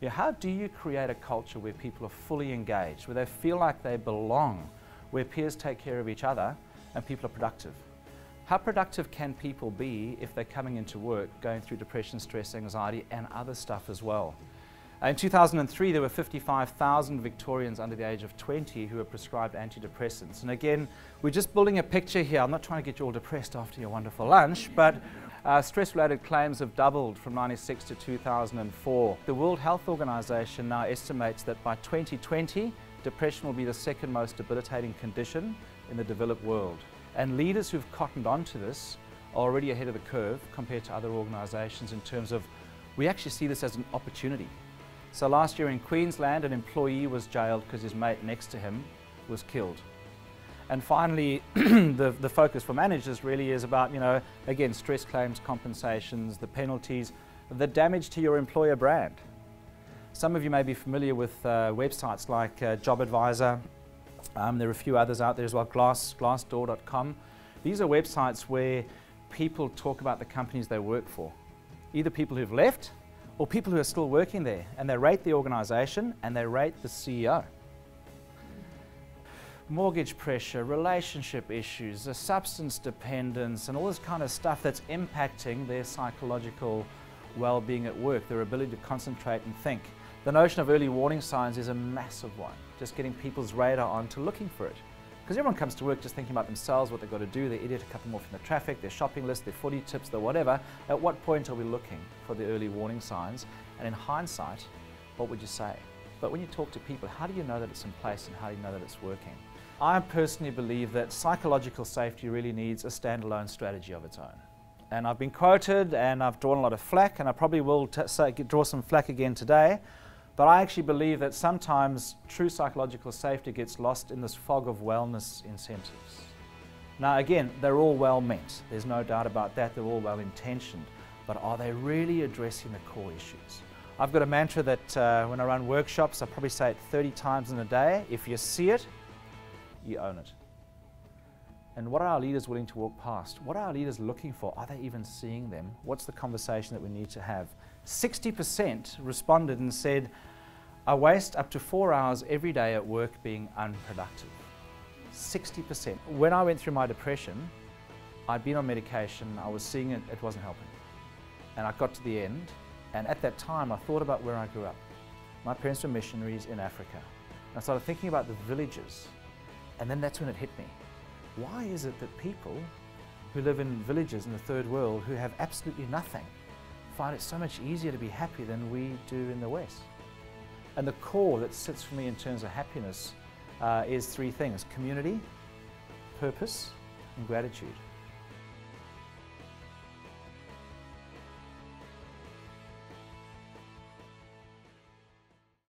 Yeah, how do you create a culture where people are fully engaged, where they feel like they belong, where peers take care of each other and people are productive? How productive can people be if they're coming into work going through depression, stress, anxiety and other stuff as well? In 2003, there were 55,000 Victorians under the age of 20 who were prescribed antidepressants. And again, we're just building a picture here. I'm not trying to get you all depressed after your wonderful lunch, but stress-related claims have doubled from 1996 to 2004. The World Health Organization now estimates that by 2020, depression will be the second most debilitating condition in the developed world. And leaders who've cottoned onto this are already ahead of the curve compared to other organizations in terms of, we actually see this as an opportunity. So last year in Queensland, an employee was jailed because his mate next to him was killed. And finally, the focus for managers really is about, again, stress claims, compensations, the penalties, the damage to your employer brand. Some of you may be familiar with websites like Job Advisor. There are a few others out there as well, glassdoor.com. These are websites where people talk about the companies they work for, either people who've left or people who are still working there, and they rate the organization and they rate the CEO. Mortgage pressure, relationship issues, substance dependence, and all this kind of stuff that's impacting their psychological well-being at work, their ability to concentrate and think. The notion of early warning signs is a massive one, just getting people's radar on to looking for it. Because everyone comes to work just thinking about themselves, what they've got to do, their idiot to cut them off in the traffic, their shopping list, their footy tips, their whatever. At what point are we looking for the early warning signs? And in hindsight, what would you say? But when you talk to people, how do you know that it's in place and how do you know that it's working? I personally believe that psychological safety really needs a standalone strategy of its own. And I've been quoted and I've drawn a lot of flack, and I probably will draw some flack again today. But I actually believe that sometimes true psychological safety gets lost in this fog of wellness incentives. Now again, they're all well meant. There's no doubt about that. They're all well intentioned. But are they really addressing the core issues? I've got a mantra that when I run workshops, I probably say it 30 times in a day. If you see it, you own it. And what are our leaders willing to walk past? What are our leaders looking for? Are they even seeing them? What's the conversation that we need to have? 60% responded and said, I waste up to 4 hours every day at work being unproductive. 60%. When I went through my depression, I'd been on medication, I was seeing it, it wasn't helping. And I got to the end, and at that time I thought about where I grew up. My parents were missionaries in Africa. I started thinking about the villages, and then that's when it hit me. Why is it that people who live in villages in the third world who have absolutely nothing find it so much easier to be happy than we do in the West? And the core that sits for me in terms of happiness is three things: community, purpose, and gratitude.